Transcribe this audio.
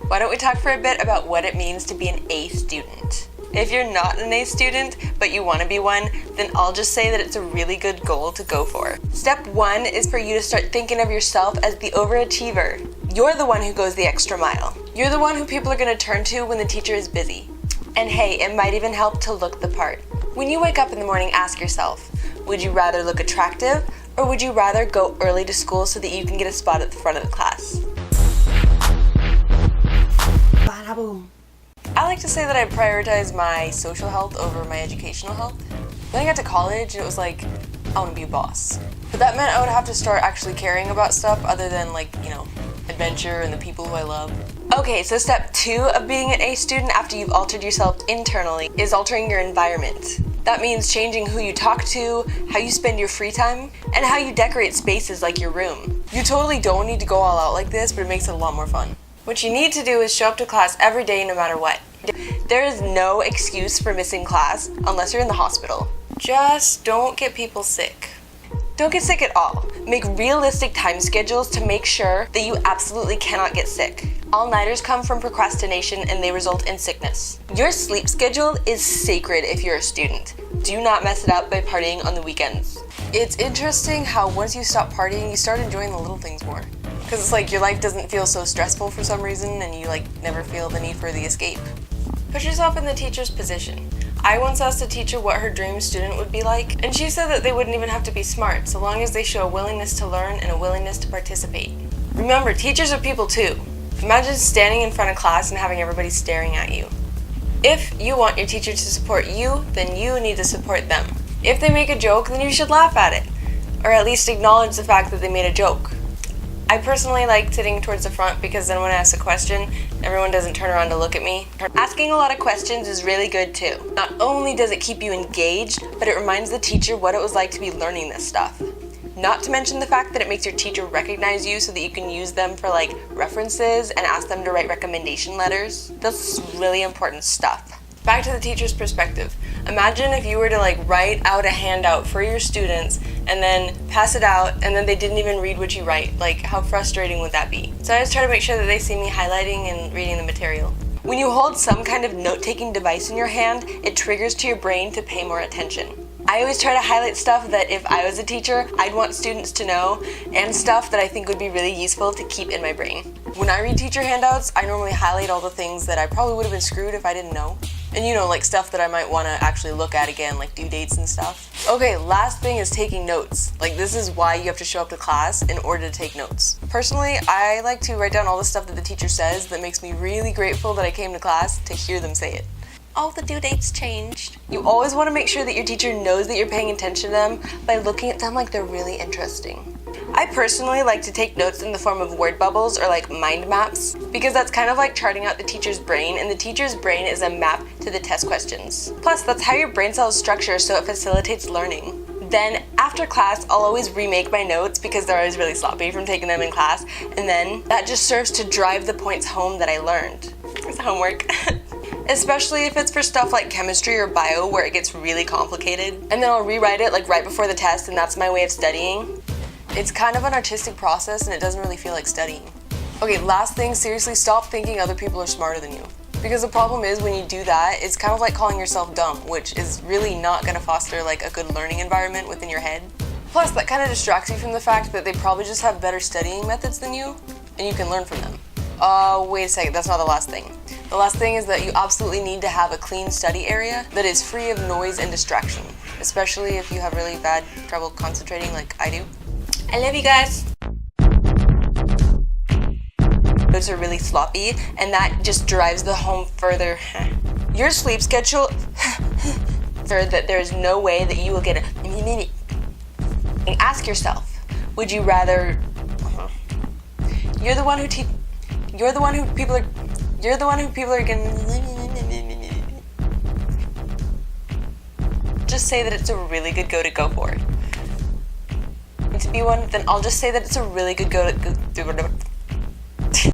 Why don't we talk for a bit about what it means to be an A student? If you're not an A student, but you want to be one, then I'll just say that it's a really good goal to go for. Step 1 is for you to start thinking of yourself as the overachiever. You're the one who goes the extra mile. You're the one who people are going to turn to when the teacher is busy. And hey, it might even help to look the part. When you wake up in the morning, ask yourself, would you rather look attractive, or would you rather go early to school so that you can get a spot at the front of the class? I like to say that I prioritize my social health over my educational health. Then I got to college and it was like, I want to be a boss. But that meant I would have to start actually caring about stuff other than adventure and the people who I love. Okay, so step 2 of being an A student after you've altered yourself internally is altering your environment. That means changing who you talk to, how you spend your free time, and how you decorate spaces like your room. You totally don't need to go all out like this, but it makes it a lot more fun. What you need to do is show up to class every day no matter what. There is no excuse for missing class unless you're in the hospital. Just don't get people sick. Don't get sick at all. Make realistic time schedules to make sure that you absolutely cannot get sick. All-nighters come from procrastination and they result in sickness. Your sleep schedule is sacred if you're a student. Do not mess it up by partying on the weekends. It's interesting how once you stop partying, you start enjoying the little things more. Because it's like your life doesn't feel so stressful for some reason and you never feel the need for the escape. Put yourself in the teacher's position. I once asked a teacher what her dream student would be like, and she said that they wouldn't even have to be smart so long as they show a willingness to learn and a willingness to participate. Remember, teachers are people too. Imagine standing in front of class and having everybody staring at you. If you want your teacher to support you, then you need to support them. If they make a joke, then you should laugh at it, or at least acknowledge the fact that they made a joke. I personally like sitting towards the front because then when I ask a question, everyone doesn't turn around to look at me. Asking a lot of questions is really good too. Not only does it keep you engaged, but it reminds the teacher what it was like to be learning this stuff. Not to mention the fact that it makes your teacher recognize you so that you can use them for references and ask them to write recommendation letters. That's really important stuff. Back to the teacher's perspective. Imagine if you were to write out a handout for your students and then pass it out and then they didn't even read what you write. How frustrating would that be? So I just try to make sure that they see me highlighting and reading the material. When you hold some kind of note-taking device in your hand, it triggers to your brain to pay more attention. I always try to highlight stuff that if I was a teacher, I'd want students to know, and stuff that I think would be really useful to keep in my brain. When I read teacher handouts, I normally highlight all the things that I probably would have been screwed if I didn't know. And stuff that I might want to actually look at again, like due dates and stuff. Okay, last thing is taking notes. This is why you have to show up to class in order to take notes. Personally, I like to write down all the stuff that the teacher says that makes me really grateful that I came to class to hear them say it. All the due dates changed. You always want to make sure that your teacher knows that you're paying attention to them by looking at them like they're really interesting. I personally like to take notes in the form of word bubbles or mind maps because that's kind of like charting out the teacher's brain, and the teacher's brain is a map to the test questions. Plus, that's how your brain cells structure so it facilitates learning. Then, after class, I'll always remake my notes because they're always really sloppy from taking them in class, and then that just serves to drive the points home that I learned. It's homework. Especially if it's for stuff like chemistry or bio where it gets really complicated. And then I'll rewrite it right before the test, and that's my way of studying. It's kind of an artistic process and it doesn't really feel like studying. Okay, last thing, seriously, stop thinking other people are smarter than you. Because the problem is when you do that, it's kind of like calling yourself dumb, which is really not going to foster a good learning environment within your head. Plus, that kind of distracts you from the fact that they probably just have better studying methods than you, and you can learn from them. Wait a second, that's not the last thing. The last thing is that you absolutely need to have a clean study area that is free of noise and distraction, especially if you have really bad trouble concentrating like I do. I love you guys. Notes are really sloppy, and that just drives the home further. Your sleep schedule so that there is no way that you will get a. Ask yourself, would you rather? You're the one who people are gonna. Just say that it's a really good go for. To be one, then I'll just say that it's a really good go to.